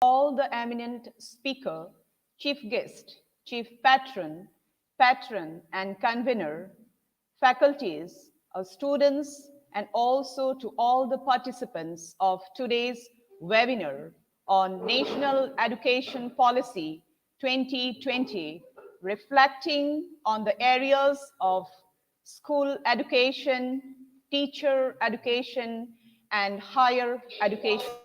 all the eminent speaker, chief guest, chief patron and convener, faculties, students, and also to all the participants of today's webinar on National Education Policy 2020, reflecting on the areas of school education, teacher education, and higher education.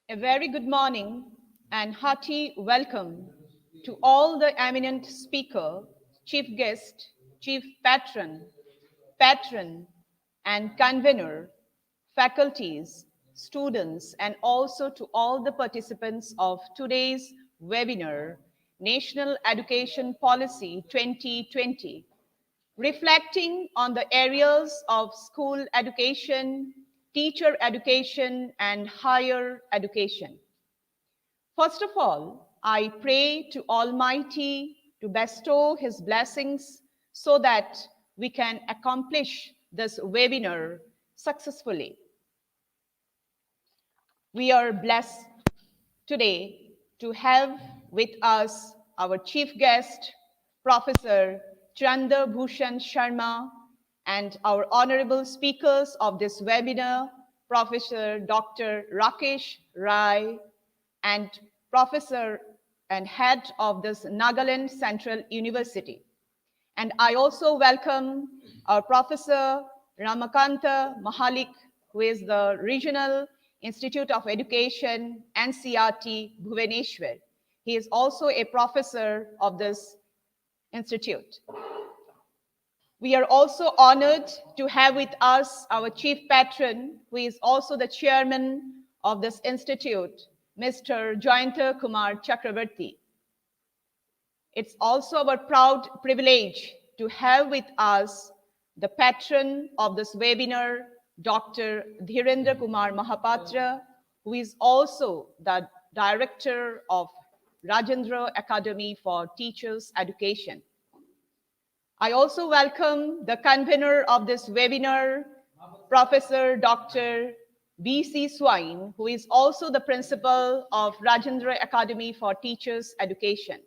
A very good morning and hearty welcome to all the eminent speaker, chief guest, chief patron and convener, faculties, students, and also to all the participants of today's webinar, National Education Policy 2020, reflecting on the areas of school education, teacher education, and higher education. First of all, I pray to Almighty to bestow His blessings so that we can accomplish this webinar successfully. We are blessed today to have with us our chief guest, Professor Chandra Bhushan Sharma, and our honorable speakers of this webinar, Professor Dr. Rakesh Rai, and Professor and Head of this Nagaland Central University. And I also welcome our Professor Ramakanta Mahalik, who is the Regional Institute of Education, NCRT, Bhubaneswar. He is also a professor of this institute. We are also honored to have with us our chief patron, who is also the chairman of this institute, Mr. Jayanta Kumar Chakravarti. It's also our proud privilege to have with us the patron of this webinar, Dr. Dhirendra Kumar Mahapatra, who is also the director of Rajendra Academy for Teachers Education. I also welcome the convener of this webinar, Professor Dr. B.C. Swine, who is also the principal of Rajendra Academy for Teachers Education.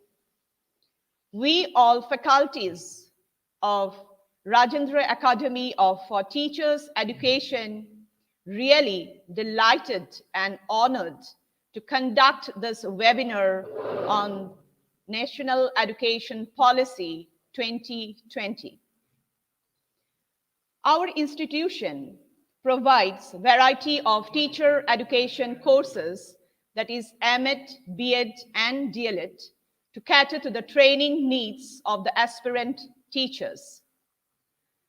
We all faculties of Rajendra Academy for Teachers Education really delighted and honored to conduct this webinar on National Education Policy 2020. Our institution provides a variety of teacher education courses, that is MEd, BEd, and DLEd, to cater to the training needs of the aspirant teachers.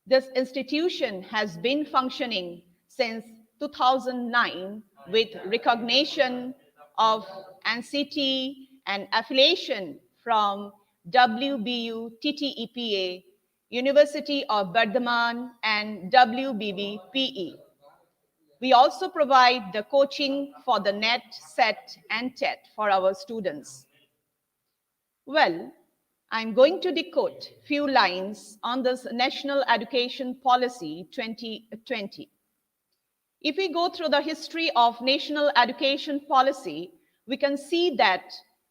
This institution has been functioning since 2009 with recognition of NCT and affiliation from WBU TTEPA, University of Bardhaman, and WBB-PE. We also provide the coaching for the NET, SET, and TET for our students. Well, I'm going to decode a few lines on this National Education Policy 2020. If we go through the history of National Education Policy, we can see that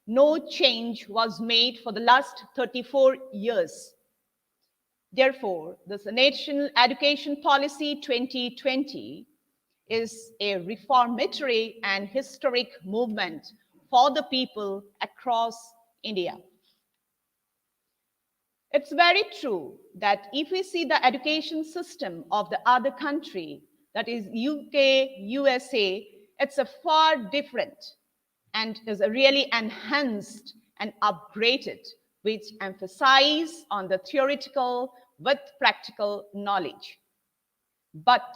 no change was made for the last 34 years. Therefore, this National Education Policy 2020 is a reformatory and historic movement for the people across India. It's very true that if we see the education system of the other country, that is UK, USA, it's a far different and is really enhanced and upgraded, which emphasize on the theoretical with practical knowledge. But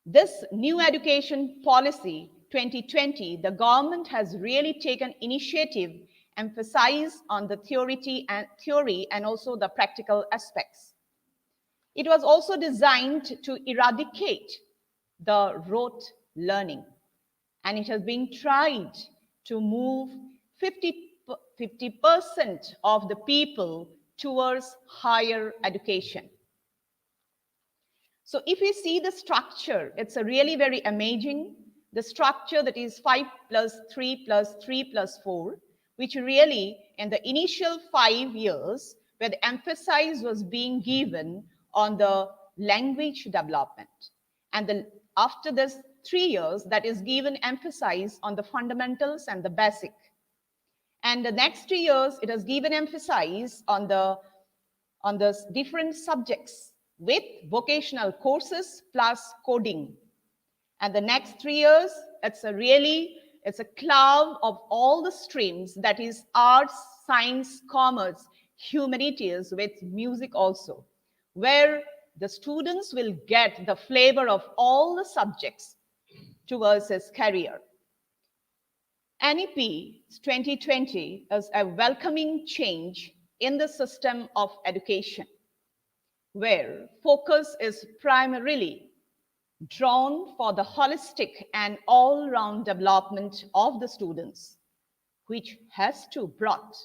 this new education policy 2020, the government has really taken initiative, emphasize on the theory and also the practical aspects. It was also designed to eradicate the rote learning, and it has been tried to move 50% of the people towards higher education. So if we see the structure, it's a really very amazing. The structure that is 5 plus 3 plus 3 plus 4, which really in the initial 5 years, where the emphasis was being given on the language development. And after this 3 years, that is given emphasis on the fundamentals and the basic. And the next 3 years, it has given emphasis on the different subjects with vocational courses plus coding. And the next 3 years, it's a cloud of all the streams, that is arts, science, commerce, humanities, with music also, where the students will get the flavor of all the subjects towards his career. NEP 2020 is a welcoming change in the system of education, where focus is primarily drawn for the holistic and all-round development of the students, which has to brought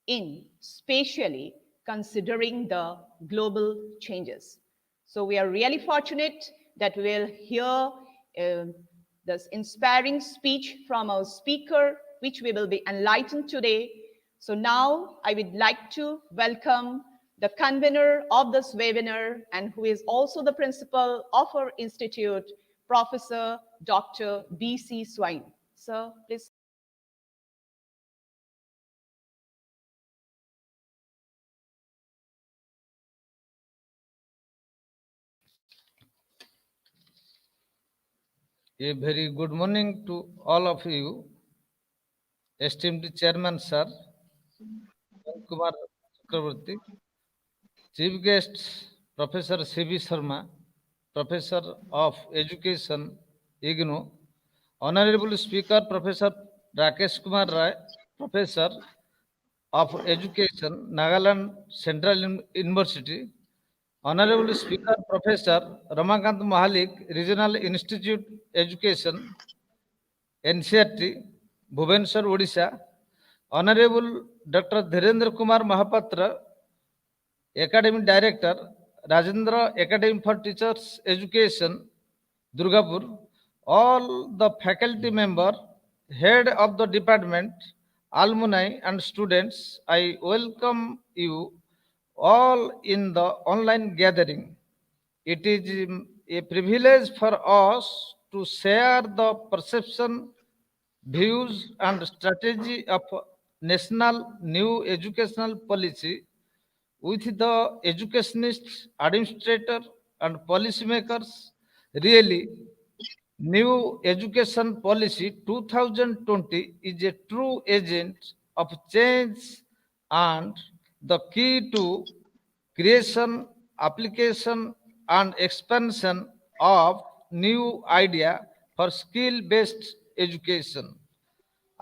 in spatially considering the global changes. So we are really fortunate that we'll hear this inspiring speech from our speaker, which we will be enlightened today. So now I would like to welcome the convener of this webinar and who is also the principal of our institute, Professor Dr. B.C. Swain. Sir, please. A very good morning to all of you, esteemed Chairman Sir Kumar Chakraborty, Chief Guests Professor C.V. Sharma, Professor of Education, IGNOU, Honorable Speaker Professor Rakesh Kumar Rai, Professor of Education, Nagaland Central University, Honorable Speaker Professor Ramakant Mahalik, Regional Institute Education, NCRT, Bhubaneswar, Odisha, Honorable Dr. Dhirendra Kumar Mahapatra, Academic Director, Rajendra Academy for Teachers Education, Durgapur, all the faculty member, head of the department, alumni and students, I welcome you all in the online gathering. It is a privilege for us to share the perception, views and strategy of national new educational policy with the educationists, administrator and policymakers. Really, new education policy 2020 is a true agent of change and the key to creation, application and expansion of new idea for skill-based education.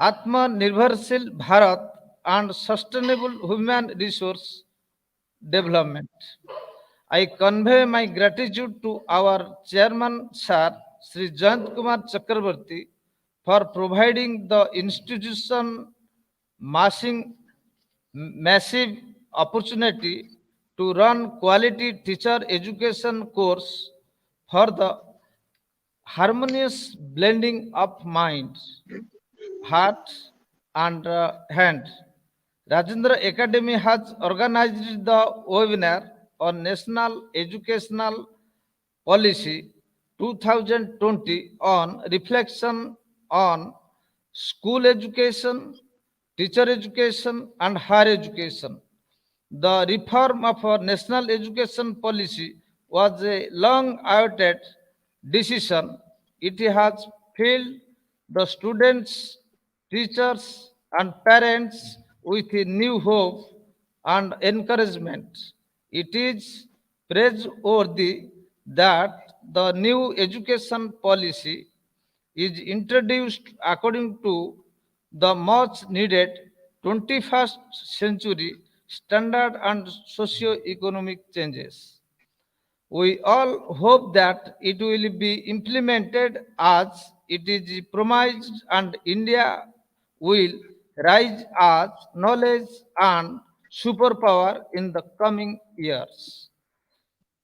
Atma-Nirbharshil Bharat and sustainable human resource development. I convey my gratitude to our chairman, Sir Sri Jayant Kumar Chakraborty, for providing the institution massive opportunity to run quality teacher education course for the harmonious blending of mind, heart, and hand. Rajendra Academy has organized the webinar on National Educational Policy 2020 on reflection on school education, teacher education, and higher education. The reform of our national education policy was a long awaited decision. It has filled the students, teachers, and parents with a new hope and encouragement. It is praiseworthy that the new education policy is introduced according to the much needed 21st century standard and socio-economic changes. We all hope that it will be implemented as it is promised and India will rise as knowledge and superpower in the coming years.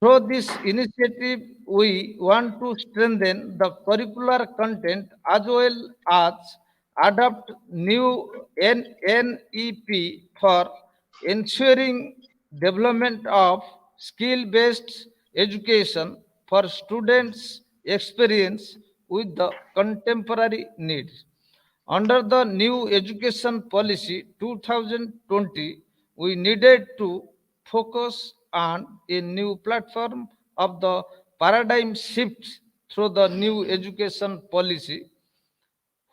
Through this initiative, we want to strengthen the curricular content as well as adopt new NEP for ensuring development of skill-based education for students experience with the contemporary needs. Under the new education policy 2020, we needed to focus on a new platform of the paradigm shift through the new education policy.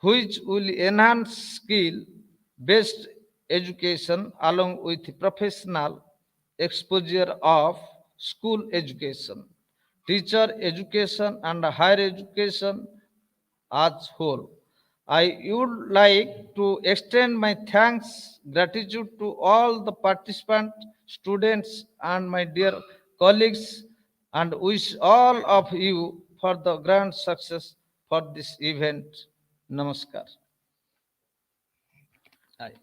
which will enhance skill-based education along with professional exposure of school education, teacher education, and higher education as whole. I would like to extend my thanks, gratitude to all the participant students and my dear colleagues and wish all of you for the grand success for this event. Namaskar. Hi.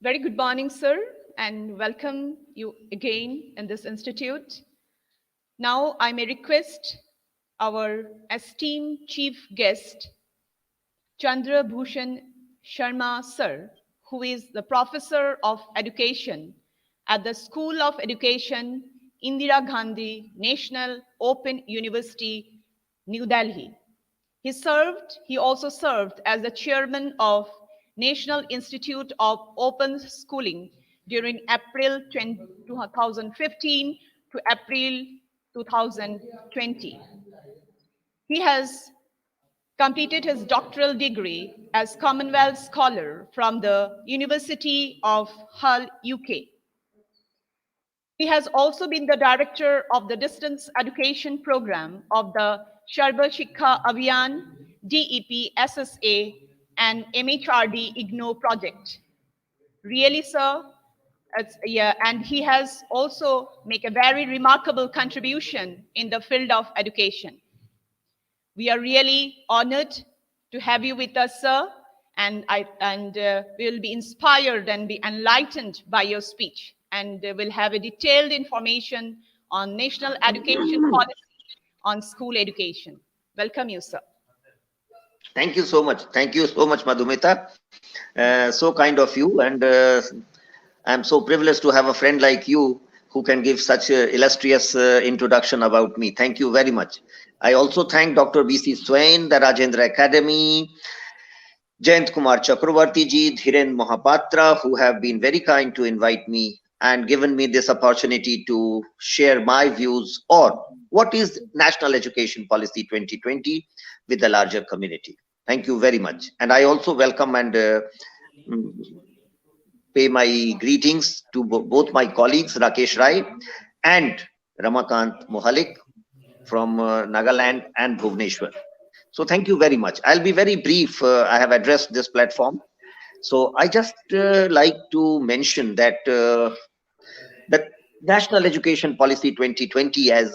Very good morning, sir, and welcome you again in this institute. Now I may request our esteemed chief guest, Chandra Bhushan Sharma, sir, who is the professor of education at the School of Education, Indira Gandhi National Open University, New Delhi. He also served as the chairman of National Institute of Open Schooling during April 2015 to April 2020. He has completed his doctoral degree as Commonwealth Scholar from the University of Hull, UK. He has also been the director of the distance education program of the Sharma Shikha Abhiyan, DEP SSA, and MHRD IGNOU project. Really, sir, yeah, and he has also made a very remarkable contribution in the field of education. We are really honored to have you with us, sir, and we will be inspired and be enlightened by your speech, and we'll have a detailed information on national education policy on school education. Welcome you, sir. Thank you so much. Thank you so much, Madhumita. So kind of you, and I'm so privileged to have a friend like you who can give such an illustrious introduction about me. Thank you very much. I also thank Dr. B.C. Swain, the Rajendra Academy, Jayant Kumar Chakravarti ji, Dhiren Mohapatra, who have been very kind to invite me and given me this opportunity to share my views on what is National Education Policy 2020 with the larger community. Thank you very much. And I also welcome and pay my greetings to both my colleagues, Rakesh Rai and Ramakant Mohalik from Nagaland and Bhubaneswar. So thank you very much. I'll be very brief. I have addressed this platform. So I just like to mention that the National Education Policy 2020, as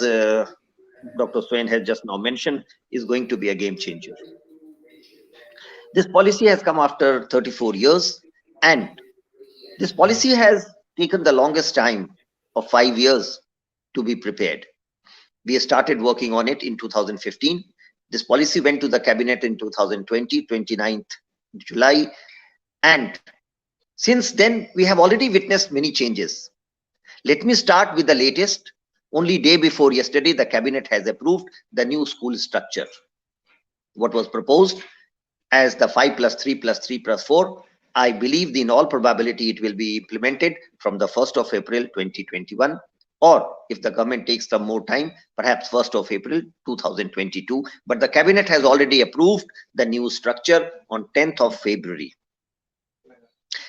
Dr. Swain has just now mentioned, is going to be a game changer. This policy has come after 34 years, and this policy has taken the longest time of 5 years to be prepared. We started working on it in 2015. This policy went to the cabinet in 2020, 29th July. And since then, we have already witnessed many changes. Let me start with the latest. Only day before yesterday, the cabinet has approved the new school structure. What was proposed as the 5+3+3+4, I believe in all probability it will be implemented from the 1st of April 2021, or if the government takes some more time, perhaps 1st of April 2022. But the cabinet has already approved the new structure on 10th of February.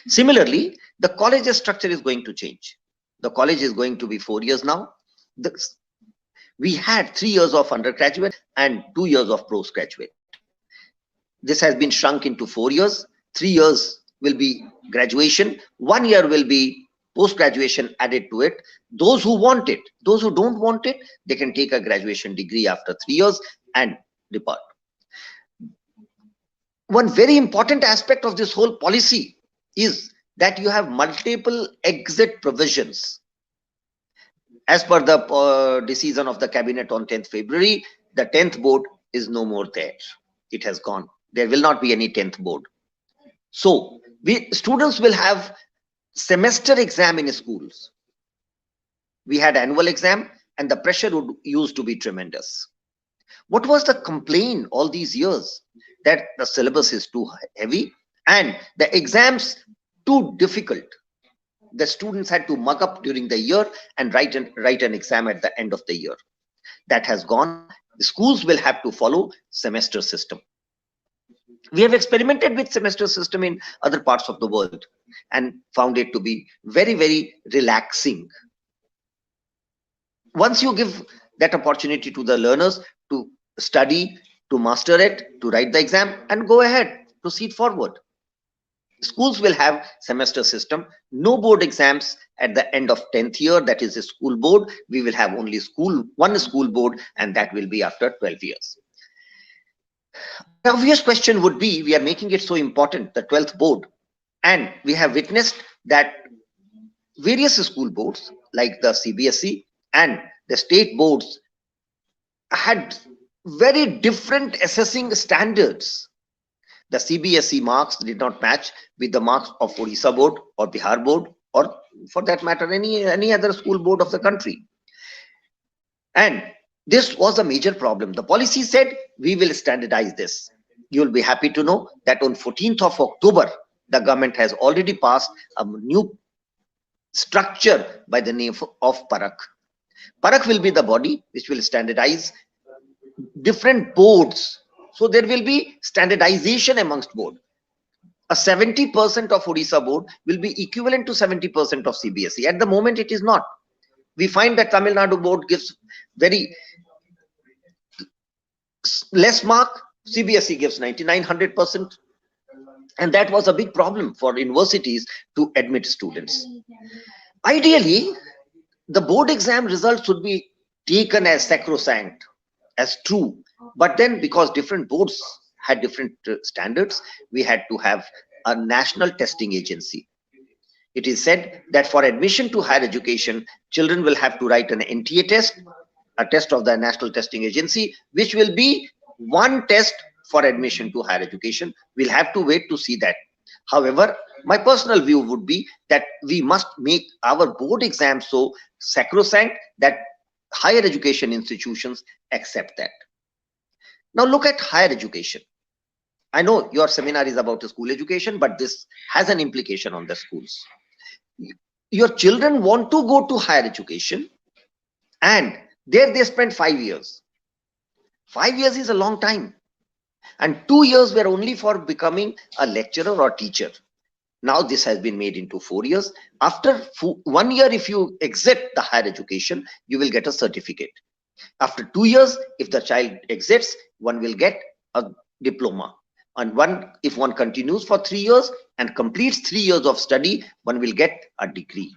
Similarly, the college structure is going to change. The college is going to be 4 years now. We had 3 years of undergraduate and 2 years of postgraduate. This has been shrunk into 4 years. 3 years will be graduation. 1 year will be post-graduation added to it. Those who want it, those who don't want it, they can take a graduation degree after 3 years and depart. One very important aspect of this whole policy is that you have multiple exit provisions As per the decision of the cabinet on 10th February, the 10th board is no more there. It has gone. There will not be any 10th board. So students will have semester exam in schools. We had annual exam and the pressure used to be tremendous. What was the complaint all these years? That the syllabus is too heavy and the exams too difficult. The students had to mug up during the year and write an exam at the end of the year. That has gone. The schools will have to follow semester system. We have experimented with semester system in other parts of the world and found it to be very, very relaxing. Once you give that opportunity to the learners to study, to master it, to write the exam and go ahead, proceed forward. Schools will have semester system, no board exams at the end of 10th year, that is a school board. We will have only one school board, and that will be after 12 years. The obvious question would be, we are making it so important, the 12th board, and we have witnessed that various school boards like the CBSE and the state boards had very different assessing standards. The CBSE marks did not match with the marks of Odisha board or Bihar board, or for that matter any other school board of the country. And this was a major problem. The policy said we will standardize this. You will be happy to know that on 14th of October, the government has already passed a new structure by the name of Parak. Parak will be the body which will standardize different boards. So there will be standardization amongst board. A 70% of Odisha board will be equivalent to 70% of CBSE. At the moment, it is not. We find that Tamil Nadu board gives very less mark. CBSE gives 99-100%. And that was a big problem for universities to admit students. Ideally, the board exam results should be taken as sacrosanct, as true. But then, because different boards had different standards, we had to have a national testing agency. It is said that for admission to higher education, children will have to write an NTA test, a test of the National Testing Agency, which will be one test for admission to higher education. We'll have to wait to see that. However, my personal view would be that we must make our board exam so sacrosanct that higher education institutions accept that. Now look at higher education. I know your seminar is about school education, but this has an implication on the schools. Your children want to go to higher education, and there they spend 5 years. 5 years is a long time. And 2 years were only for becoming a lecturer or teacher. Now this has been made into 4 years. After 1 year, if you exit the higher education, you will get a certificate. After 2 years, if the child exits, one will get a diploma. And if one continues for 3 years and completes 3 years of study, one will get a degree.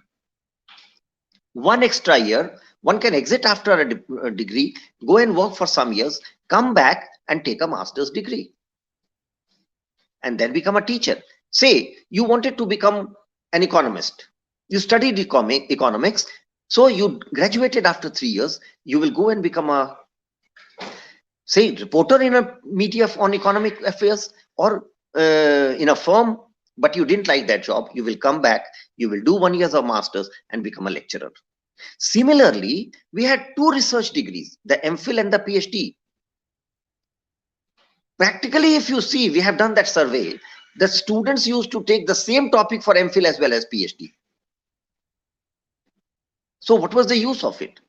1 extra year, one can exit after a degree, go and work for some years, come back and take a master's degree, and then become a teacher. Say you wanted to become an economist. You studied economics, so you graduated after 3 years. You will go and become a, say, reporter in a media on economic affairs, or in a firm, but you didn't like that job. You will come back, you will do 1 year of master's and become a lecturer. Similarly, we had 2 research degrees, the MPhil and the PhD. Practically, if you see, we have done that survey. The students used to take the same topic for MPhil as well as PhD. So what was the use of it?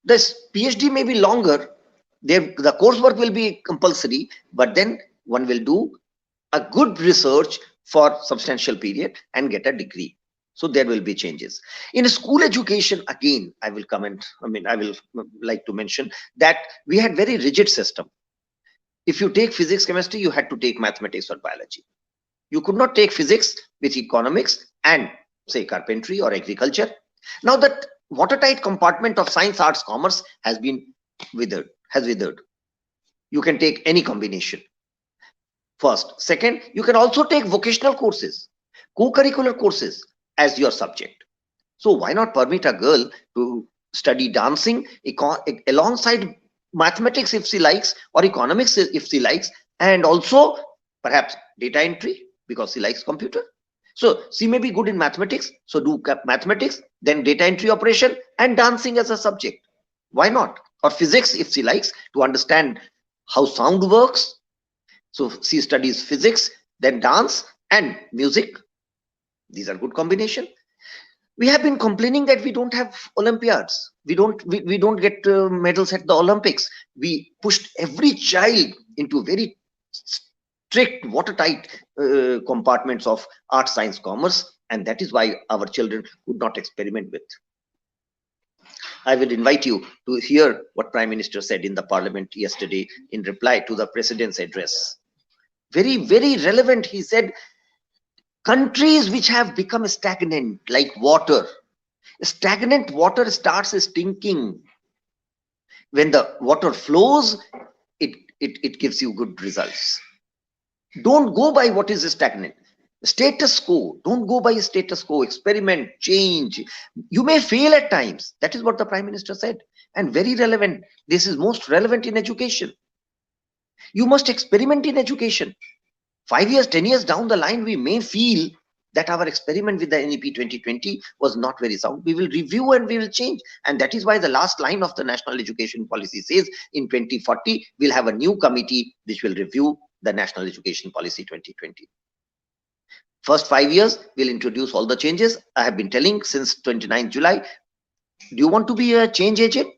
This PhD may be longer, the coursework will be compulsory, but then one will do a good research for substantial period and get a degree. So there will be changes. In school education, again, I will like to mention that we had very rigid system. If you take physics, chemistry, you had to take mathematics or biology. You could not take physics with economics and, say, carpentry or agriculture. Now that watertight compartment of science, arts, commerce has withered. You can take any combination. First. Second, you can also take vocational courses, co-curricular courses as your subject. So why not permit a girl to study dancing alongside mathematics if she likes, or economics if she likes, and also perhaps data entry because she likes computer. So she may be good in mathematics, so do mathematics, then data entry operation and dancing as a subject. Why not? Or physics if she likes to understand how sound works. So she studies physics, then dance and music. These are good combination. We have been complaining that we don't have Olympiads. We don't get medals at the Olympics. We pushed every child into very strict, watertight compartments of art, science, commerce, and that is why our children could not experiment with. I will invite you to hear what Prime Minister said in the Parliament yesterday in reply to the President's address. Very, very relevant. He said, countries which have become stagnant, like water, stagnant water starts stinking. When the water flows, it gives you good results. Don't go by what is stagnant. Status quo. Don't go by status quo. Experiment, change. You may fail at times. That is what the Prime Minister said. And very relevant. This is most relevant in education. You must experiment in education. 5 years, 10 years down the line, we may feel that our experiment with the NEP 2020 was not very sound. We will review and we will change. And that is why the last line of the National Education Policy says in 2040, we'll have a new committee which will review the National Education Policy 2020. First 5 years, we'll introduce all the changes. I have been telling since 29th July, do you want to be a change agent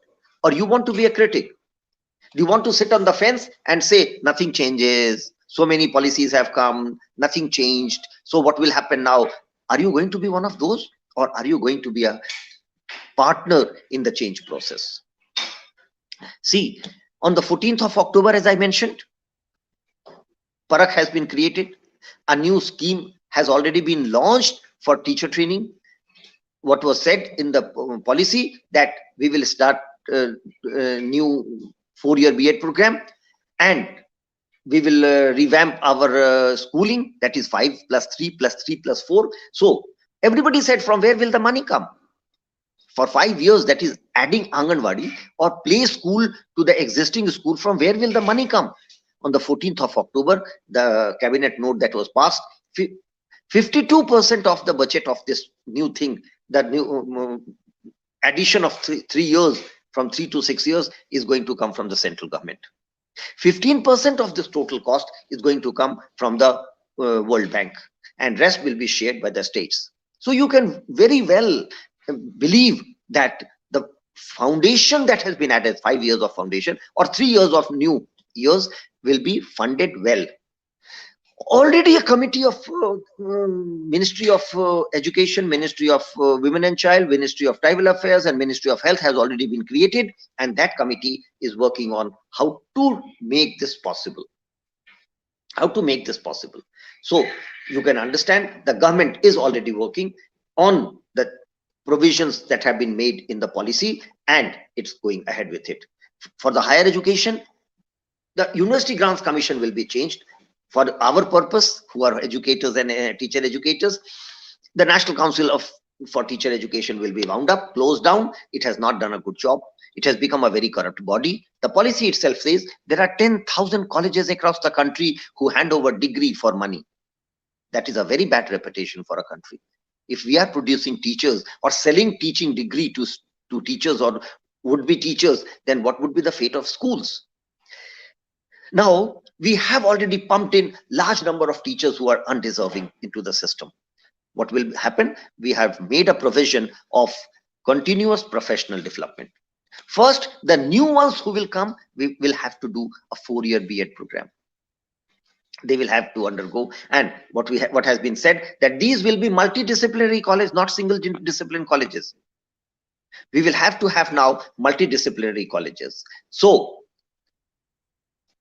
or you want to be a critic? Do you want to sit on the fence and say nothing changes? So many policies have come, nothing changed. So what will happen now? Are you going to be one of those, or are you going to be a partner in the change process? See, on the 14th of October, as I mentioned, Parak has been created. A new scheme has already been launched for teacher training. What was said in the policy that we will start a new 4-year B.Ed program, and we will revamp our schooling, that is 5 plus 3 plus 3 plus 4. So everybody said, from where will the money come? For 5 years, that is adding Anganwadi or play school to the existing school, from where will the money come? On the 14th of October, the cabinet note that was passed, 52% of the budget of this new thing, the new addition of 3 years, from 3 to 6 years, is going to come from the central government. 15% of this total cost is going to come from the World Bank, and rest will be shared by the states. So you can very well believe that the foundation that has been added, 5 years of foundation or 3 years of new years, will be funded well. Already a committee of Ministry of Education, Ministry of Women and Child, Ministry of Tribal Affairs and Ministry of Health has already been created, and that committee is working on how to make this possible. How to make this possible. So you can understand the government is already working on the provisions that have been made in the policy, and it's going ahead with it. For the higher education, the University Grants Commission will be changed. For our purpose, who are educators and teacher educators, the National Council for Teacher Education will be wound up, closed down. It has not done a good job. It has become a very corrupt body. The policy itself says there are 10,000 colleges across the country who hand over degree for money. That is a very bad reputation for a country. If we are producing teachers or selling teaching degree to teachers or would-be teachers, then what would be the fate of schools? Now, we have already pumped in large number of teachers who are undeserving into the system. What will happen? We have made a provision of continuous professional development. First, the new ones who will come, we will have to do a 4-year B.Ed program. They will have to undergo, and what has been said, that these will be multidisciplinary colleges, not single discipline colleges. We will have to have now multidisciplinary colleges. So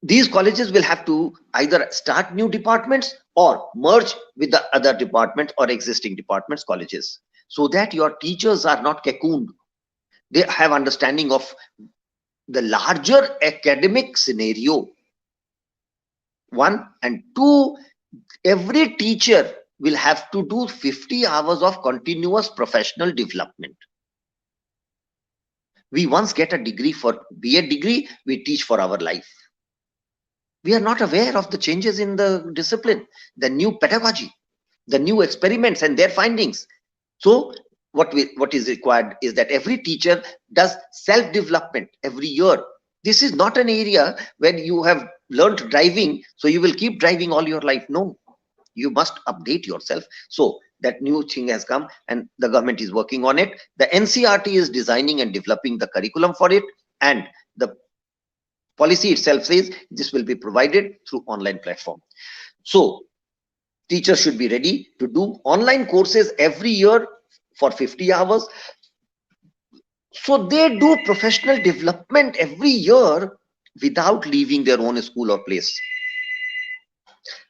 these colleges will have to either start new departments or merge with the other departments or existing departments, colleges, so that your teachers are not cocooned. They have understanding of the larger academic scenario. 1 and 2, every teacher will have to do 50 hours of continuous professional development. We once get a degree for B.Ed degree, we teach for our life. We are not aware of the changes in the discipline, the new pedagogy, the new experiments and their findings. So what is required is that every teacher does self-development every year. This is not an area where you have learned driving, so you will keep driving all your life. No, you must update yourself. So that new thing has come and the government is working on it. The NCRT is designing and developing the curriculum for it, and the policy itself says this will be provided through online platform. So teachers should be ready to do online courses every year for 50 hours. So they do professional development every year without leaving their own school or place.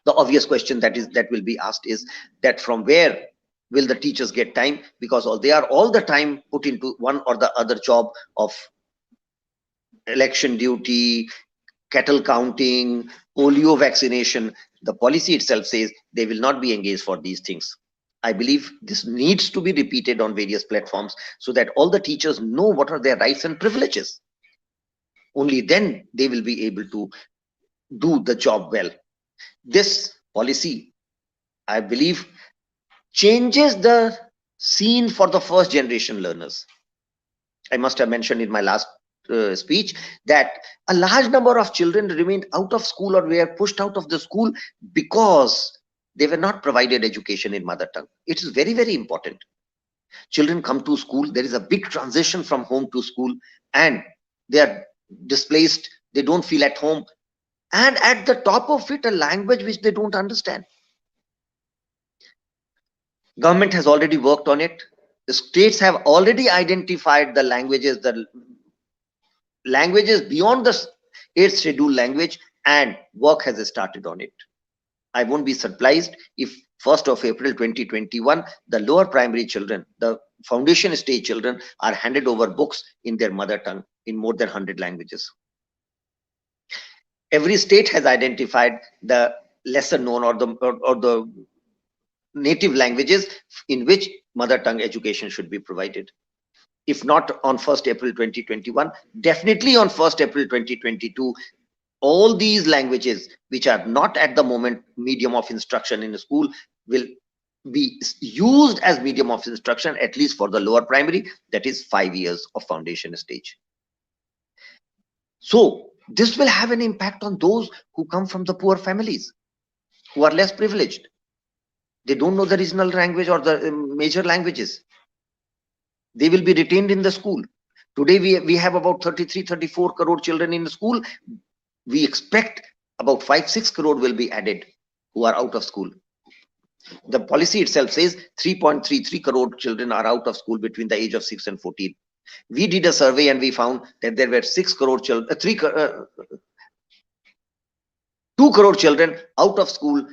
The obvious question that will be asked is that from where will the teachers get time, because they are all the time put into one or the other job of election duty, cattle counting, polio vaccination. The policy itself says they will not be engaged for these things. I believe this needs to be repeated on various platforms so that all the teachers know what are their rights and privileges. Only then they will be able to do the job well. This policy, I believe, changes the scene for the first generation learners. I must have mentioned in my last speech that a large number of children remained out of school or were pushed out of the school because they were not provided education in mother tongue. It is very, very important. Children come to school, there is a big transition from home to school, and they are displaced, they don't feel at home, and at the top of it, a language which they don't understand. Government has already worked on it. The states have already identified the languages beyond the 8th schedule language, and work has started on it. I won't be surprised if 1st of April 2021, the lower primary children, the foundation stage children, are handed over books in their mother tongue in more than 100 languages. Every state has identified the lesser known or the native languages in which mother tongue education should be provided. If not on 1st April 2021, definitely on 1st April 2022, all these languages which are not at the moment medium of instruction in a school will be used as medium of instruction, at least for the lower primary, that is 5 years of foundation stage. So this will have an impact on those who come from the poor families, who are less privileged. They don't know the regional language or the major languages. They will be retained in the school. Today we have about 34 crore children in the school. We expect about 5-6 crore will be added who are out of school. The policy itself says 3.33 crore children are out of school between the age of 6 and 14. We did a survey and we found that there were 6 crore children, 2 crore children out of school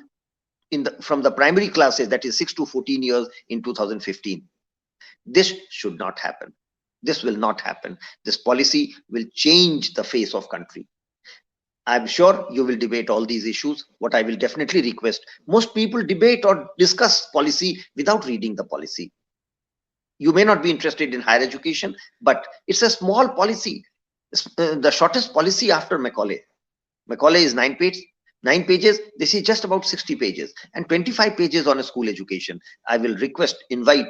from the primary classes, that is 6 to 14 years in 2015. This should not happen. This will not happen. This policy will change the face of country. I'm sure you will debate all these issues. What I will definitely request, most people debate or discuss policy without reading the policy. You may not be interested in higher education, but it's a small policy. The shortest policy after Macaulay. Macaulay is 9 pages. This is just about 60 pages and 25 pages on a school education. I will invite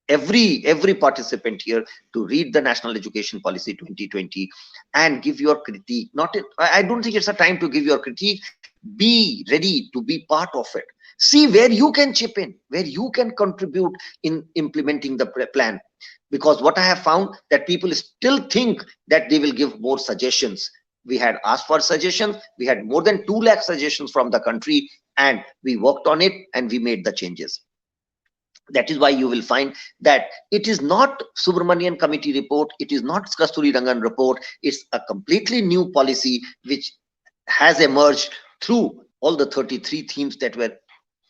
every participant here to read the National Education Policy 2020 and give your critique. I don't think it's a time to give your critique. Be ready to be part of it. See where you can chip in, where you can contribute in implementing the plan. Because what I have found that people still think that they will give more suggestions. We had asked for suggestions. We had more than 2 lakh suggestions from the country, and we worked on it and we made the changes. That is why you will find that it is not Subramanian Committee report. It is not Kasturi Rangan report. It's a completely new policy which has emerged through all the 33 themes that were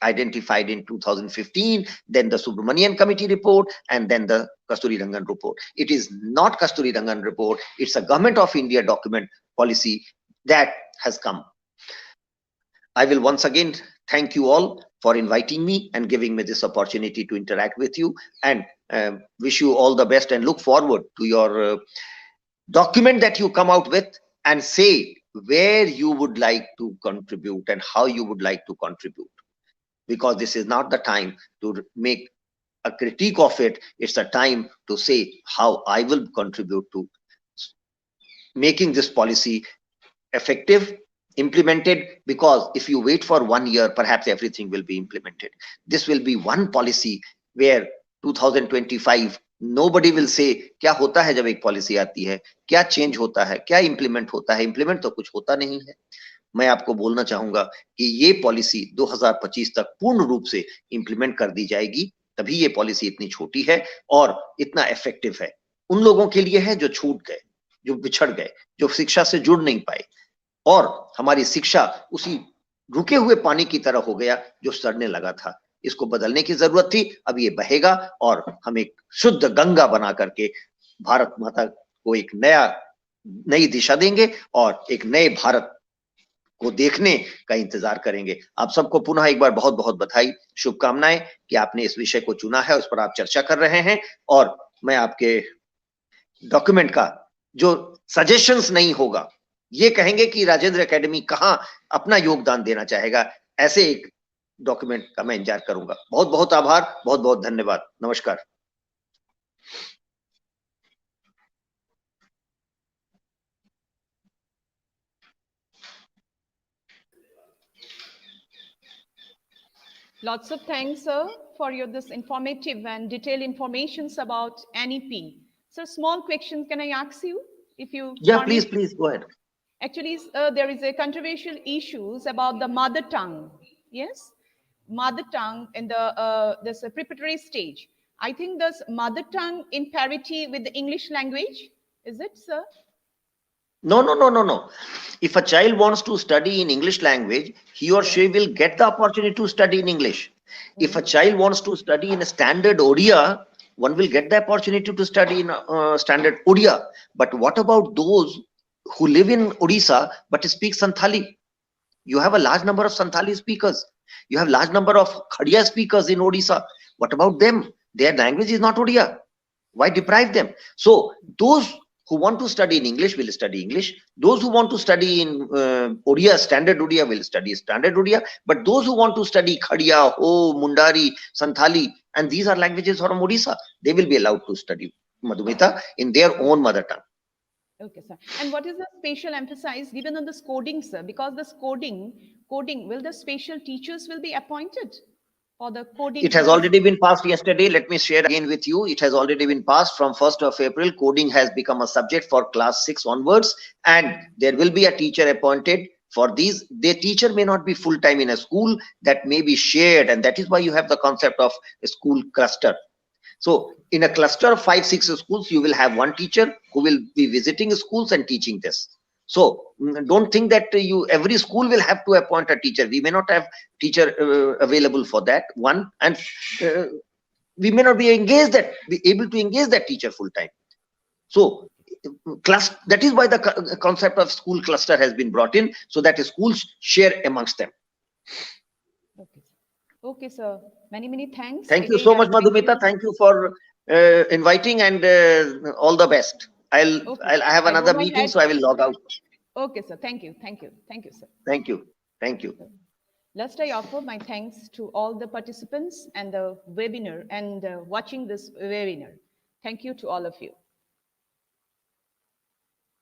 identified in 2015, then the Subramanian Committee report, and then the Kasturi Rangan report. It is not Kasturi Rangan report. It's a Government of India document policy that has come. I will once again thank you all for for inviting me and giving me this opportunity to interact with you, and wish you all the best and look forward to your document that you come out with, and say where you would like to contribute and how you would like to contribute, because this is not the time to make a critique of it. It's a time to say how I will contribute to making this policy effective, implemented, because if you wait for 1 year, perhaps everything will be implemented. This will be one policy where 2025 nobody will say क्या होता है जब एक policy आती है, क्या change होता है, क्या इंप्लीमेंट होता है, इंप्लीमेंट तो कुछ होता नहीं है। मैं आपको बोलना चाहूंगा कि ये पॉलिसी 2025 तक पूर्ण रूप से इंप्लीमेंट कर दी जाएगी, तभी ये पॉलिसी इतनी छोटी है और इतना इफेक्टिव है। उन लोगों के लिए है जो छूट गए, जो बिछड़ गए, जो शिक्षा से जुड़ नहीं पाए, और हमारी शिक्षा उसी रुके हुए पानी की तरह हो गया जो सड़ने लगा था। इसको बदलने की जरूरत थी, अब ये बहेगा और हम एक शुद्ध गंगा बना करके भारत माता को एक नई दिशा देंगे और एक नए भारत को देखने का इंतजार करेंगे। आप सबको पुनः एक बार बहुत बहुत बधाई, शुभकामनाएं कि आपने इस विषय को चुना है, उस पर आप चर्चा कर रहे हैं, और मैं आपके डॉक्यूमेंट का जो सजेशंस नहीं होगा, ये कहेंगे कि राजेंद्र एकेडमी कहां अपना योगदान देना चाहेगा, ऐसे एक डॉक्यूमेंट का मैं इंतजार करूंगा। बहुत बहुत आभार, बहुत बहुत धन्यवाद, नमस्कार। Lots of thanks, sir, for your this informative and detailed informations about NEP. So, small question, can I ask you? If you Yeah, permit? please go ahead. Actually, there is a controversial issues about the mother tongue. Yes, mother tongue in the this preparatory stage. I think this mother tongue in parity with the English language. Is it, sir? No. If a child wants to study in English language, he or she will get the opportunity to study in English. If a child wants to study in a standard Odia, one will get the opportunity to study in standard Odia. But what about those who live in Odisha but speak Santhali? You have a large number of Santhali speakers. You have large number of Khadiya speakers in Odisha. What about them? Their language is not Odia. Why deprive them? So those who want to study in English will study English. Those who want to study in Odia, standard Odia, will study standard Odia. But those who want to study Khadiya, Ho, Mundari, Santhali, and these are languages from Odisha, they will be allowed to study Madhumita in their own mother tongue. Okay, sir. And what is the spatial emphasis given on this coding, sir? Because this coding, will the spatial teachers will be appointed for the coding? It has already been passed yesterday. Let me share again with you. It has already been passed from 1st of April. Coding has become a subject for class 6 onwards, and there will be a teacher appointed for these. The teacher may not be full-time in a school, that may be shared, and that is why you have the concept of a school cluster. So in a cluster of 5-6 schools, you will have one teacher who will be visiting schools and teaching this. So don't think that every school will have to appoint a teacher. We may not have teacher available for that one, and we may not be able to engage that teacher full time. So that is why the concept of school cluster has been brought in, so that schools share amongst them. Okay, sir. Many thanks. Thank you so much, Madhumita. Thank you for inviting, and all the best. I have another meeting, so I will log out. Okay, sir. Thank you, sir. Thank you. Last, I offer my thanks to all the participants and the webinar and watching this webinar. Thank you to all of you.